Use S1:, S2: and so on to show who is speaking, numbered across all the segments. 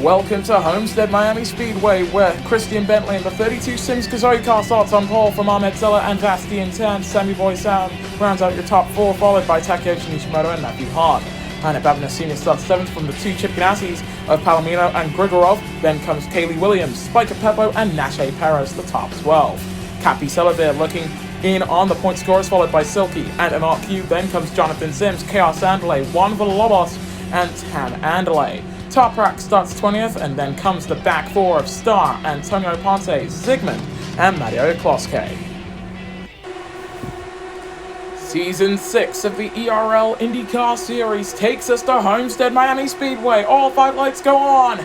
S1: Welcome to Homestead Miami Speedway, where Christian Bentley in the 32 Sims Kazooie car starts on pole from Ahmed Silla and Vasti 10. Sammy Boy Sound rounds out your top four, followed by Takeyoshi Nishimoto and Matthew Hart. And Babna Sr. starts 7th from the two Chip Ganassis of Palomino and Grigorov. Then comes Kaylee Williams, Spiker Peppo, and Nashe Perez, the top 12. Cappy Selavir looking in on the point scorers, followed by Silky and an RQ. Then comes Jonathan Sims, Chaos Andale, Juan Villalobos, and Tam Andale. Toprak starts 20th, and then comes the back four of Star, Antonio Ponte, Zygmunt, and Mario Kloske. Season 6 of the ERL IndyCar Series takes us to Homestead Miami Speedway. All 5 lights go on.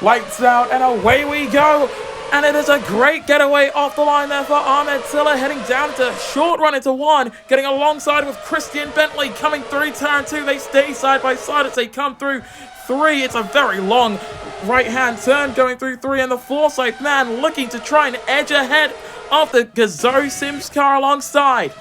S1: Lights out, and away we go. And it is a great getaway off the line there for Ahmed Silla, heading down to short run into 1, getting alongside with Christian Bentley coming through turn 2. They stay side by side as they come through 3. It's a very long right-hand turn going through 3, and the Forsyth man looking to try and edge ahead of the Kazooie Sims car alongside.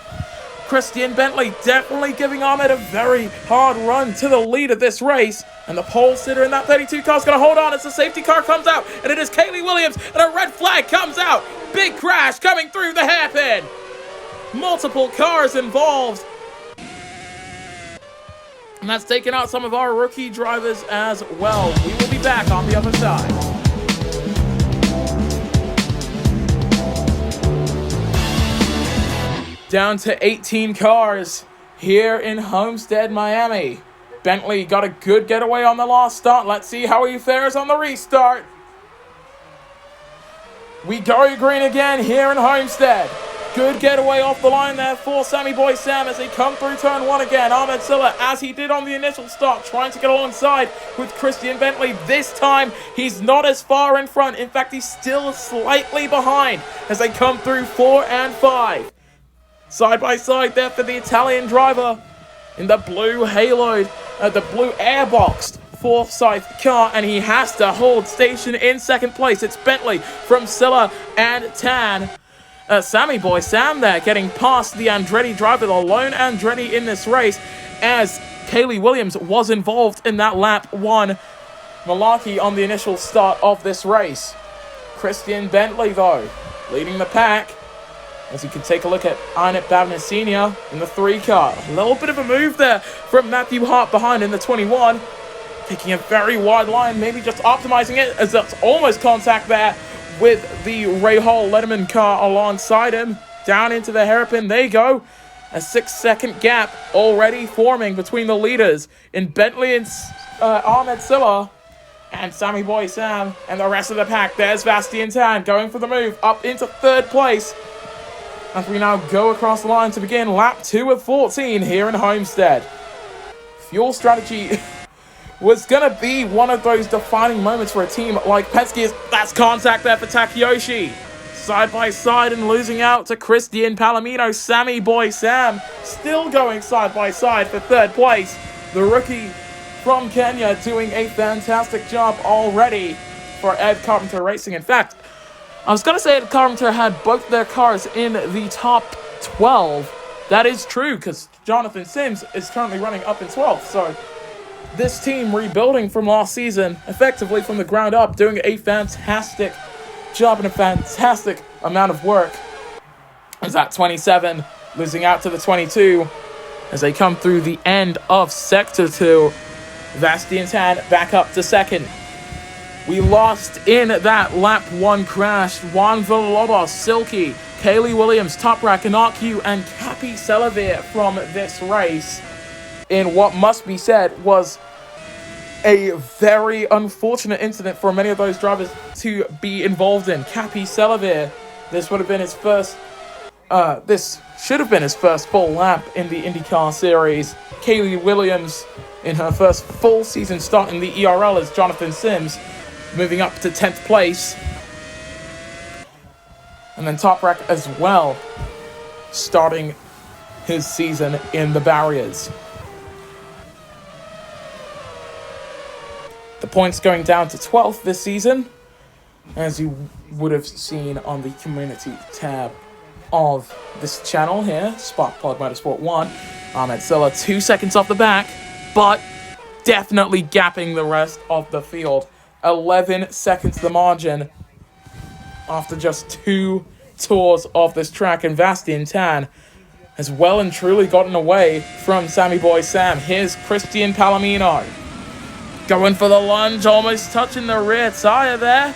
S1: Christian Bentley definitely giving Ahmed a very hard run to the lead of this race. And the pole sitter in that 32 car is going to hold on as the safety car comes out. And it is Kaylee Williams, and a red flag comes out. Big crash coming through the hairpin. Multiple cars involved. And that's taken out some of our rookie drivers as well. We will be back on the other side. Down to 18 cars here in Homestead, Miami. Bentley got a good getaway on the last start. Let's see how he fares on the restart. We go green again here in Homestead. Good getaway off the line there for Sammy Boy Sam as they come through turn 1 again. Ahmed Silla, as he did on the initial start, trying to get alongside with Christian Bentley. This time, he's not as far in front. In fact, he's still slightly behind as they come through 4 and 5. Side by side there for the Italian driver in the blue haloed, the blue airboxed Forsyth car, and he has to hold station in second place. It's Bentley from Silla and Tan. Sammy Boy Sam there getting past the Andretti driver, the lone Andretti in this race, as Kaylee Williams was involved in that lap 1 malarkey on the initial start of this race. Christian Bentley, though, leading the pack. As you can take a look at Arnett Babner Sr. in the 3 car. A little bit of a move there from Matthew Hart behind in the 21. Taking a very wide line, maybe just optimizing it, as that's almost contact there with the Ray Hall Letterman car alongside him. Down into the hairpin they go. A 6-second gap already forming between the leaders in Bentley and Ahmed Silla. And Sammy Boy Sam and the rest of the pack. There's Vasti 10 going for the move up into 3rd place. As we now go across the line to begin lap 2 of 14 here in Homestead. Fuel strategy was going to be one of those defining moments for a team like Penske. That's contact there for Takeyoshi. Side by side and losing out to Christian Palomino. Sammy Boy Sam still going side by side for 3rd place. The rookie from Kenya doing a fantastic job already for Ed Carpenter Racing. In fact, I was going to say that Carpenter had both their cars in the top 12. That is true, because Jonathan Sims is currently running up in 12th. So this team rebuilding from last season, effectively from the ground up, doing a fantastic job and a fantastic amount of work. As that 27 losing out to the 22 as they come through the end of Sector 2. Vasti and Tan back up to 2nd. We lost in that lap 1 crash. Juan Villalobos, Silky, Kaylee Williams, Toprak, Anarku, and Cappy Selavir from this race. In what must be said was a very unfortunate incident for many of those drivers to be involved in. Cappy Selavir, this would have been his first, this should have been his first full lap in the IndyCar Series. Kaylee Williams in her first full season start in the ERL as Jonathan Sims, moving up to 10th place. And then Toprak as well, starting his season in the barriers. The points going down to 12th this season, as you would have seen on the community tab of this channel here, Sparkplug Motorsport 1. Ahmed Silla 2 seconds off the back, but definitely gapping the rest of the field. 11 seconds the margin after just 2 tours of this track, and Vastien Tan has well and truly gotten away from Sammy Boy Sam. Here's Christian Palomino going for the lunge, almost touching the rear tire there.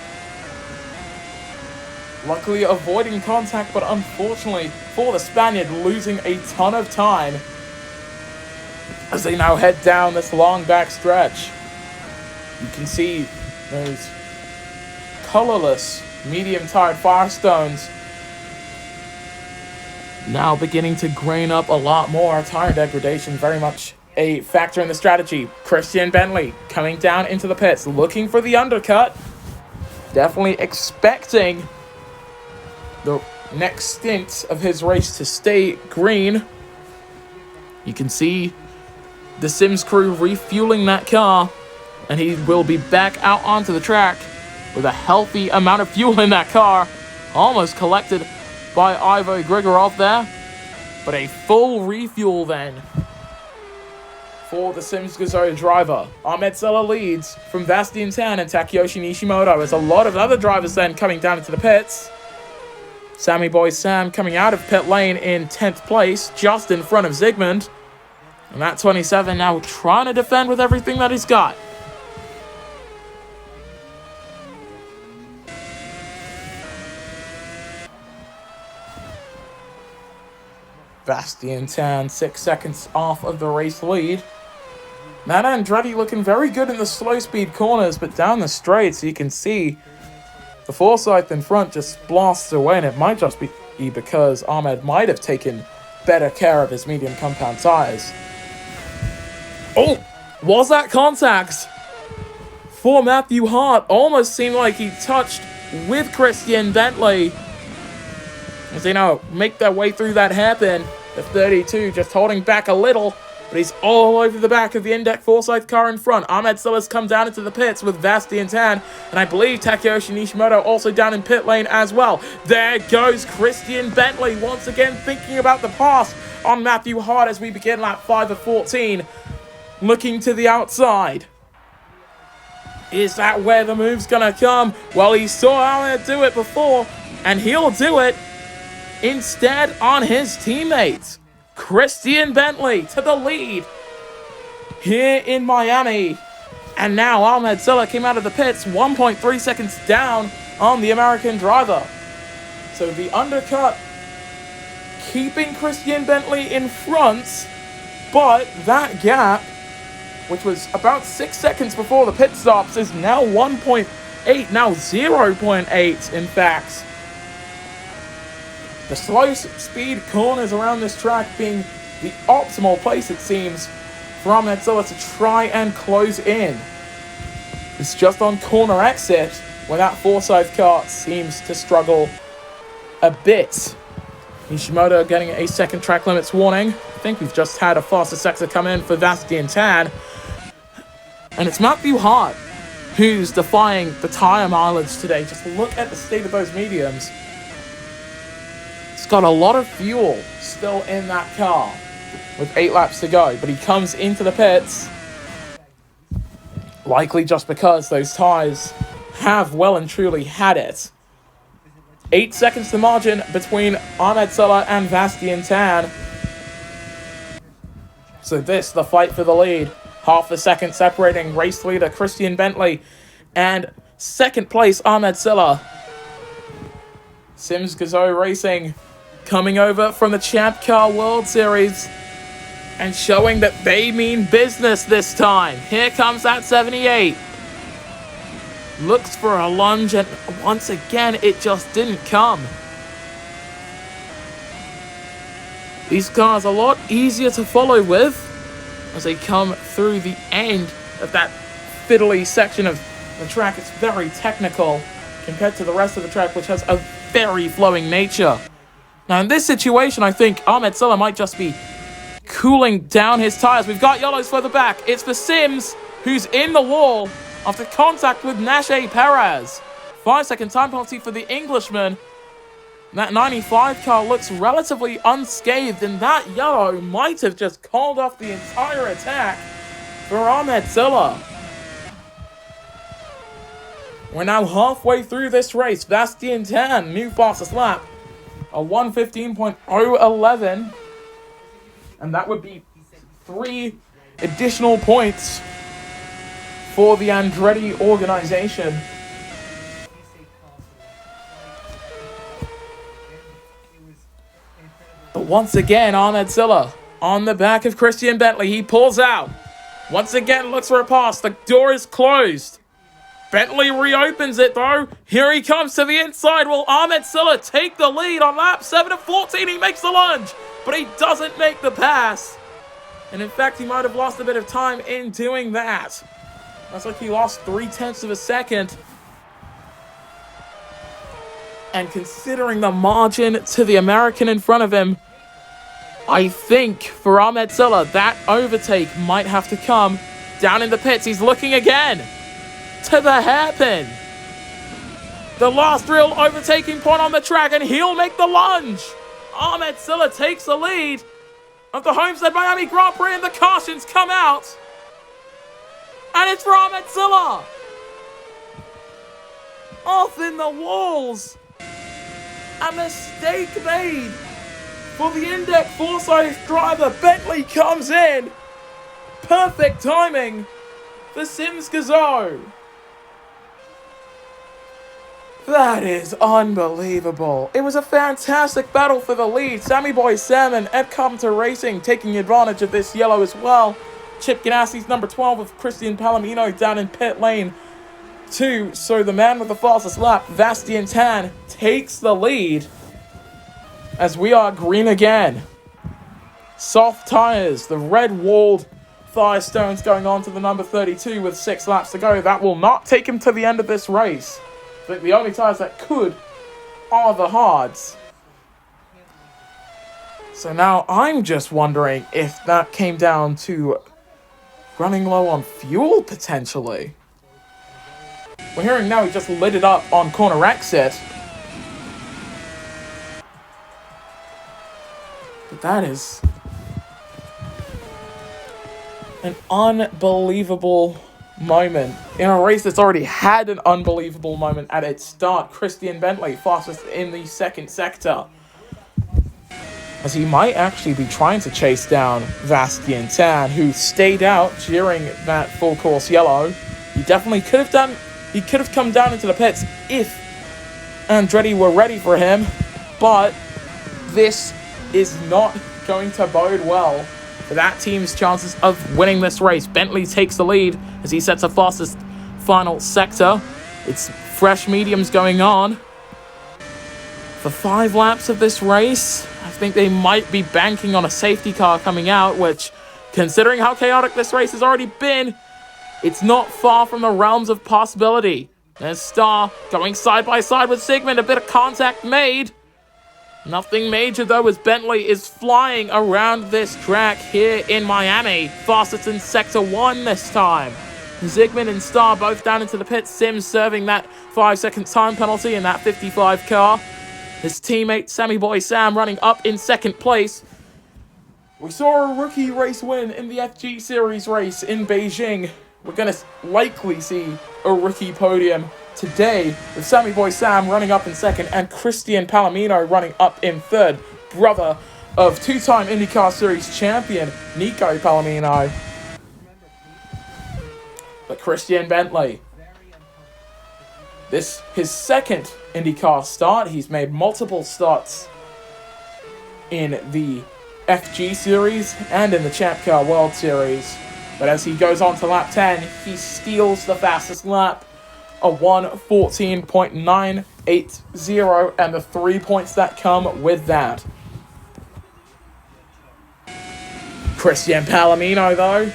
S1: Luckily avoiding contact, but unfortunately for the Spaniard, losing a ton of time as they now head down this long back stretch. You can see those colorless medium-tired Firestones now beginning to grain up a lot more. Tire degradation very much a factor in the strategy. Christian Bentley coming down into the pits, looking for the undercut. Definitely expecting the next stint of his race to stay green. You can see the Sims crew refueling that car, and he will be back out onto the track with a healthy amount of fuel in that car. Almost collected by Ivo Grigorov there, but a full refuel then for the Sims Gazoo driver. Ahmed Sella leads from Vastien Tan and Takeyoshi Nishimoto, as a lot of other drivers then coming down into the pits. Sammy Boy Sam coming out of pit lane in 10th place, just in front of Zygmunt. And that 27 now trying to defend with everything that he's got. Vastien Tan 6 seconds off of the race lead. Matt Andretti looking very good in the slow speed corners, but down the straights you can see the Forsyth in front just blasts away, and it might just be because Ahmed might have taken better care of his medium compound tires. Oh, was that contact for Matthew Hart? Almost seemed like he touched with Christian Bentley as they now make their way through that hairpin. The 32 just holding back a little, but he's all over the back of the Index Forsyth car in front. Ahmed Silla's come down into the pits with Vastien Tan, and I believe Takeyoshi Nishimoto also down in pit lane as well. There goes Christian Bentley once again thinking about the pass on Matthew Hart as we begin lap 5 of 14. Looking to the outside. Is that where the move's gonna come? Well, he saw Ahmed do it before, and he'll do it instead on his teammates. Christian Bentley to the lead here in Miami. And now Ahmed Silla came out of the pits 1.3 seconds down on the American driver. So the undercut keeping Christian Bentley in front, but that gap, which was about 6 seconds before the pit stops, is now 1.8, now 0.8 in fact. The slow speed corners around this track being the optimal place, it seems, for Ahmed Silla to try and close in. It's just on corner exit where that Forsyth car seems to struggle a bit. Nishimoto getting a second track limits warning. I think we've just had a faster sector come in for Vastien Tan. And it's Matthew Hart who's defying the tyre mileage today. Just look at the state of those mediums. It's got a lot of fuel still in that car with 8 laps to go, but he comes into the pits likely just because those tyres have well and truly had it. 8 seconds to margin between Ahmed Silla and Vastien Tan. So this, the fight for the lead. Half a second separating race leader Christian Bentley and second place Ahmed Silla. Sims Gazoo Racing coming over from the Champ Car World Series and showing that they mean business this time. Here comes that 78. Looks for a lunge, and once again, it just didn't come. These cars are a lot easier to follow with as they come through the end of that fiddly section of the track. It's very technical compared to the rest of the track, which has a very flowing nature. Now, in this situation, I think Ahmed Silla might just be cooling down his tires. We've got yellows further back. It's for Sims, who's in the wall after contact with Nashe Perez. 5-second time penalty for the Englishman. That 95 car looks relatively unscathed, and that yellow might have just called off the entire attack for Ahmed Silla. We're now halfway through this race. Bastian Tan, new fastest lap. A 1:15.011. And that would be 3 additional points for the Andretti organization. But once again, Ahmed Silla on the back of Christian Bentley. He pulls out. Once again, looks for a pass. The door is closed. Bentley reopens it, though. Here he comes to the inside. Will Ahmed Silla take the lead on lap 7 of 14? He makes the lunge, but he doesn't make the pass. And in fact, he might have lost a bit of time in doing that. Looks like he lost 0.3 of a second. And considering the margin to the American in front of him, I think for Ahmed Silla, that overtake might have to come down in the pits. He's looking again to the hairpin. The last real overtaking point on the track, and he'll make the lunge. Ahmed Silla takes the lead of the Homestead Miami Grand Prix, and the cautions come out. And it's for Ahmed Silla. Off in the walls. A mistake made for the Index Forsyth driver. Bentley comes in. Perfect timing for Sims Gazzo. That is unbelievable. It was a fantastic battle for the lead. Sammy Boy Sam and Ed Carpenter Racing taking advantage of this yellow as well. Chip Ganassi's number 12 with Christian Palomino down in pit lane 2. So the man with the fastest lap, Bastian Tan, takes the lead as we are green again. Soft tires, the red-walled Firestones going on to the number 32 with 6 laps to go. That will not take him to the end of this race. I think the only tires that could are the hards. So now I'm just wondering if that came down to running low on fuel, potentially. We're hearing now he just lit it up on corner exit. But that is an unbelievable moment in a race that's already had an unbelievable moment at its start. Christian Bentley, fastest in the second sector, as he might actually be trying to chase down Bastian Tan, who stayed out during that full course yellow. He definitely could have done. He could have come down into the pits if Andretti were ready for him, but this is not going to bode well for that team's chances of winning this race. Bentley takes the lead as he sets the fastest final sector. It's fresh mediums going on for 5 laps of this race. I think they might be banking on a safety car coming out, which, considering how chaotic this race has already been, it's not far from the realms of possibility. There's Starr going side by side with Sigmund. A bit of contact made. Nothing major, though, as Bentley is flying around this track here in Miami. Fastest in Sector 1 this time. Sigmund and Starr both down into the pits. Sims serving that 5-second time penalty in that 55 car. His teammate, Sammy Boy Sam, running up in second place. We saw a rookie race win in the FG Series race in Beijing. We're going to likely see a rookie podium today, with Sammy Boy Sam running up in second and Christian Palomino running up in third, brother of 2-time IndyCar Series champion Nico Palomino. But Christian Bentley, this his second IndyCar start. He's made multiple starts in the FG Series and in the Champ Car World Series. But as he goes on to lap 10, he steals the fastest lap, a 1:14.980, and the 3 points that come with that. Christian Palomino, though,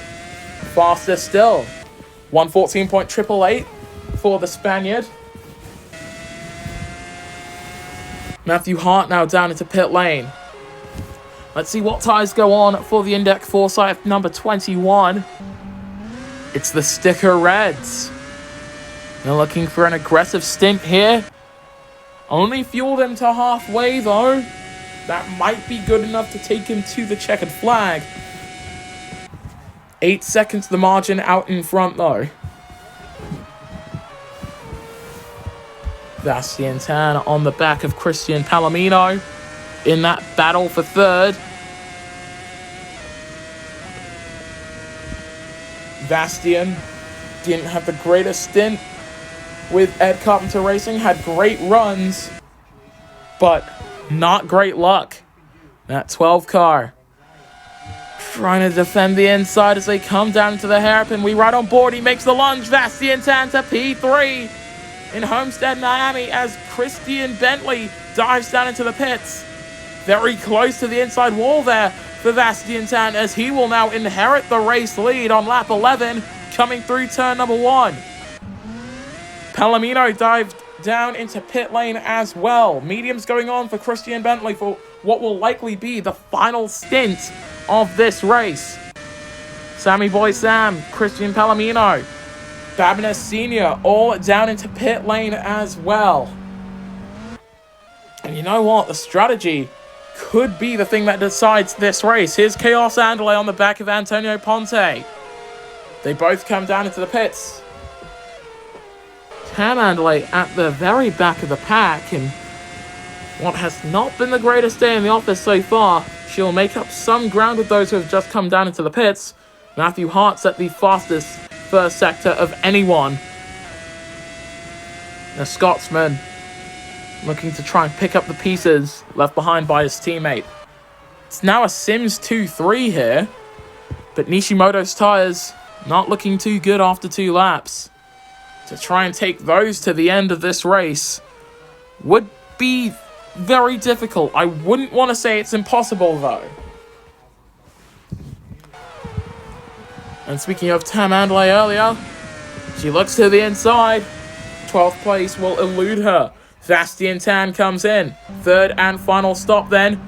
S1: faster still. 1:14.888 for the Spaniard. Matthew Hart now down into pit lane. Let's see what ties go on for the Index Forsyth number 21. It's the Sticker Reds. They're looking for an aggressive stint here. Only fueled him to halfway, though. That might be good enough to take him to the checkered flag. 8 seconds the margin out in front, though. Bastian Tan on the back of Christian Palomino in that battle for third. Bastian didn't have the greatest stint with Ed Carpenter Racing, had great runs, but not great luck. That 12 car trying to defend the inside as they come down into the hairpin. We right on board. He makes the lunge. Bastian Tan to P3 in Homestead, Miami, as Christian Bentley dives down into the pits. Very close to the inside wall there for Bastian Tan, as he will now inherit the race lead on lap 11, coming through turn number 1. Palomino dived down into pit lane as well. Mediums going on for Christian Bentley for what will likely be the final stint of this race. Sammy Boy Sam, Christian Palomino, Babinas Sr. all down into pit lane as well. And you know what? The strategy could be the thing that decides this race. Here's Chaos Andale on the back of Antonio Ponte. They both come down into the pits. Tam Andale at the very back of the pack, and what has not been the greatest day in the office so far, she'll make up some ground with those who have just come down into the pits. Matthew Hart's at the fastest first sector of anyone. A Scotsman looking to try and pick up the pieces left behind by his teammate. It's now a Sims 2-3 here, but Nishimoto's tires not looking too good after 2 laps. To try and take those to the end of this race would be very difficult. I wouldn't want to say it's impossible, though. And speaking of Tam Andale earlier, she looks to the inside. 12th place will elude her. Bastian Tan comes in. Third and final stop then.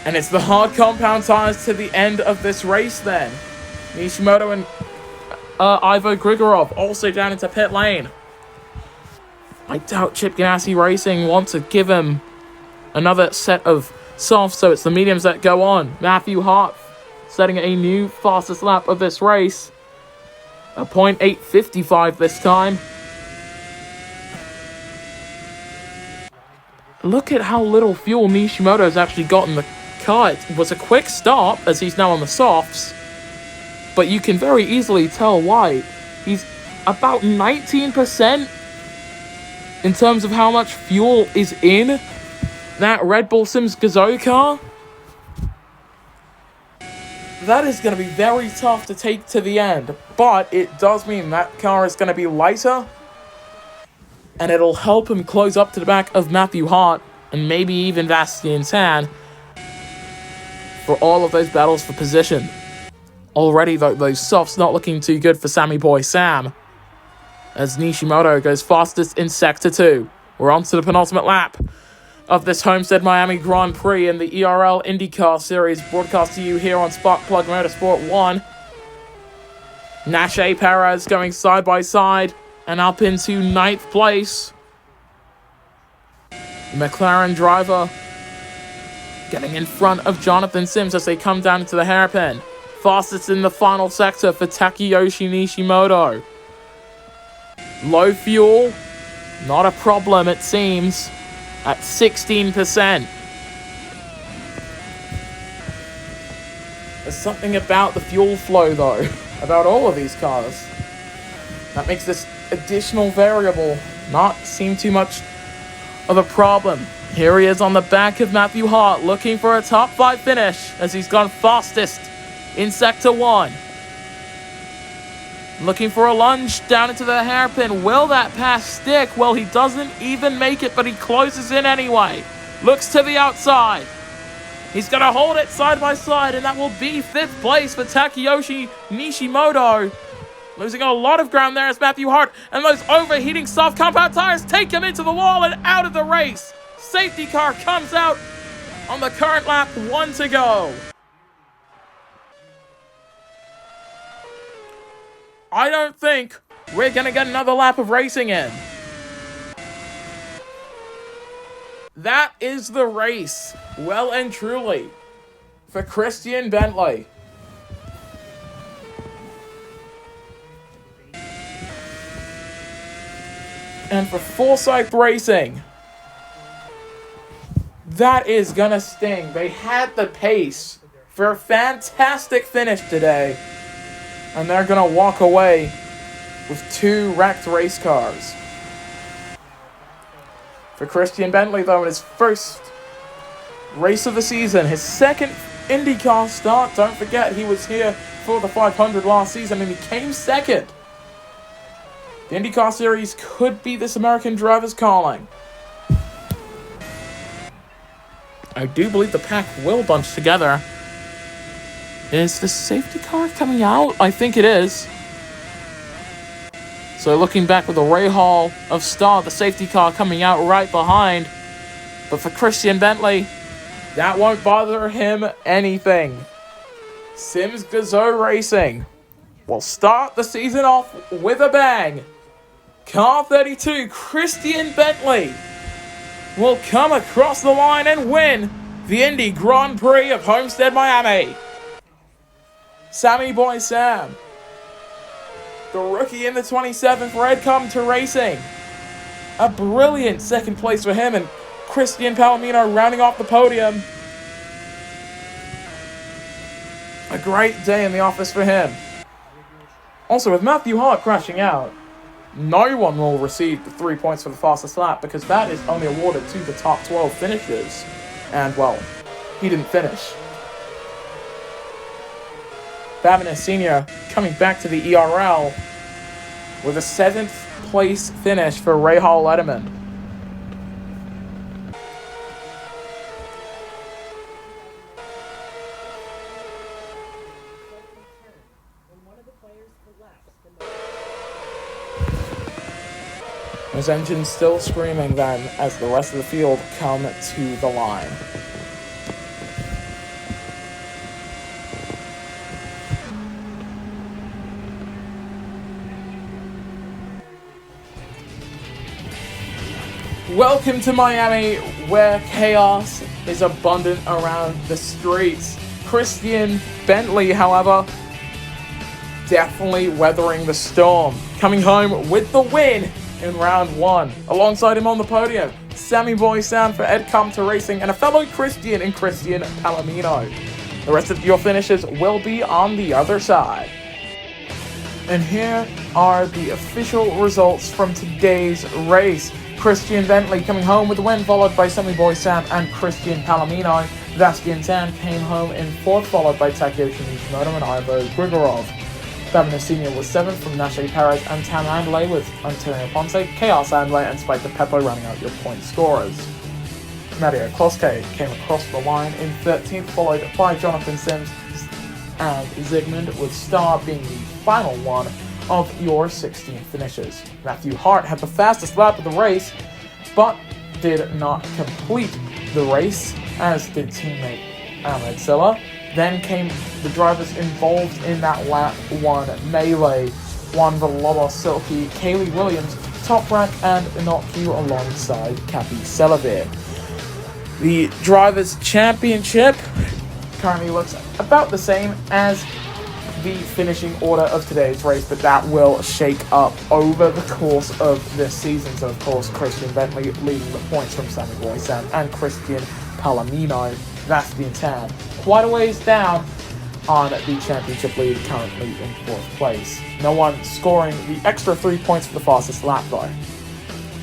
S1: And it's the hard compound tires to the end of this race then. Nishimoto and Ivo Grigorov also down into pit lane. I doubt Chip Ganassi Racing want to give him another set of softs, so it's the mediums that go on. Matthew Hart setting a new fastest lap of this race. A .855 this time. Look at how little fuel Nishimoto's actually got in the car. It was a quick stop, as he's now on the softs. But you can very easily tell why. He's about 19% in terms of how much fuel is in that Red Bull Sims Gazoo car. That is going to be very tough to take to the end, but it does mean that car is going to be lighter, and it'll help him close up to the back of Matthew Hart, and maybe even Bastian Tan, for all of those battles for position. Already, though, those softs not looking too good for Sammy Boy Sam, as Nishimoto goes fastest in Sector 2. We're on to the penultimate lap of this Homestead Miami Grand Prix in the ERL IndyCar Series, broadcast to you here on Sparkplug Motorsport 1. Nashe Perez going side by side and up into 9th place. The McLaren driver getting in front of Jonathan Sims as they come down into the hairpin. Fastest in the final sector for Takeyoshi Nishimoto. Low fuel, not a problem it seems, at 16%. There's something about the fuel flow, though, about all of these cars, that makes this additional variable not seem too much of a problem. Here he is on the back of Matthew Hart, looking for a top 5 finish, as he's gone fastest in Sector 1. Looking for a lunge down into the hairpin. Will that pass stick? Well, he doesn't even make it, but he closes in anyway. Looks to the outside. He's going to hold it side by side, and that will be 5th place for Takeyoshi Nishimoto. Losing a lot of ground there as Matthew Hart, and those overheating soft compound tires take him into the wall and out of the race. Safety car comes out on the current lap, 1 to go. I don't think we're going to get another lap of racing in. That is the race, well and truly, for Christian Bentley. And for Forsyth Racing, that is gonna sting. They had the pace for a fantastic finish today, and they're gonna walk away with 2 wrecked race cars. For Christian Bentley, though, in his first race of the season, his second IndyCar start. Don't forget, he was here for the 500 last season, and he came second. The IndyCar Series could be this American driver's calling. I do believe the pack will bunch together. Is the safety car coming out? I think it is. So looking back with the Rahal of Star, the safety car coming out right behind. But for Christian Bentley, that won't bother him anything. Sims Gazoo Racing will start the season off with a bang. Car 32, Christian Bentley, will come across the line and win the Indy Grand Prix of Homestead, Miami. Sammy Boy Sam, the rookie in the 27th, Red Compton Racing. A brilliant second place for him, and Christian Palomino rounding off the podium. A great day in the office for him. Also, with Matthew Hart crashing out, no one will receive the 3 points for the fastest lap, because that is only awarded to the top 12 finishers. And, well, he didn't finish. Babineau Sr. coming back to the ERL with a 7th place finish for Rahal Letterman. His engine's still screaming then as the rest of the field come to the line. Welcome to Miami, where chaos is abundant around the streets. Christian Bentley, however, definitely weathering the storm, coming home with the win in round 1. Alongside him on the podium, Sammy Boy Sam for Ed Compton Racing and a fellow Christian in Christian Palomino. The rest of your finishes will be on the other side. And here are the official results from today's race. Christian Bentley coming home with the win, followed by Sammy Boy Sam and Christian Palomino. Vaskian Tan came home in 4th, followed by Takeyoshi Nishimoto and Ivo Grigorov. Babineau Sr. was 7th from Nashe Perez and Tam Andley with Antonio Ponce, Chaos Andley and Spike DePeppo rounding out your point scorers. Mario Kloske came across the line in 13th, followed by Jonathan Sims and Zygmunt, with Star being the final one of your 16 finishes. Matthew Hart had the fastest lap of the race, but did not complete the race, as did teammate Ahmed Silla. Then came the drivers involved in that lap 1 melee. Juan Villalobos, Silky, Kaylee Williams, Toprak, and Inoki alongside Cappy Selavir. The Drivers' Championship currently looks about the same as the finishing order of today's race, but that will shake up over the course of this season. So, of course, Christian Bentley leading the points from Sammy Boy Sam and Christian Palomino. That's the intent. Quite a ways down on the championship lead, currently in 4th place. No one scoring the extra 3 points for the fastest lap, though.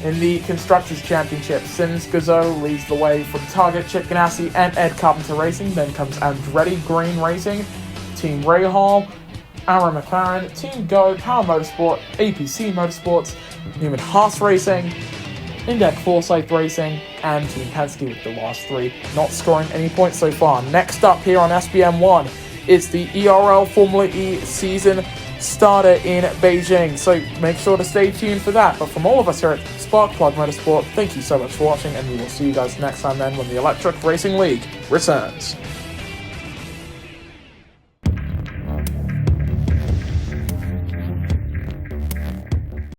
S1: In the Constructors' Championship, Sims Gazoo leads the way from Target, Chip Ganassi, and Ed Carpenter Racing. Then comes Andretti Green Racing, Team Rahal, Aaron McLaren, Team Go, Power Motorsport, APC Motorsports, Newman Haas Racing, Index Forsyth Racing, and Team Penske with the last 3, not scoring any points so far. Next up here on SBM1 is the ERL Formula E season starter in Beijing, so make sure to stay tuned for that. But from all of us here at Sparkplug Motorsport, thank you so much for watching, and we will see you guys next time then when the Electric Racing League returns.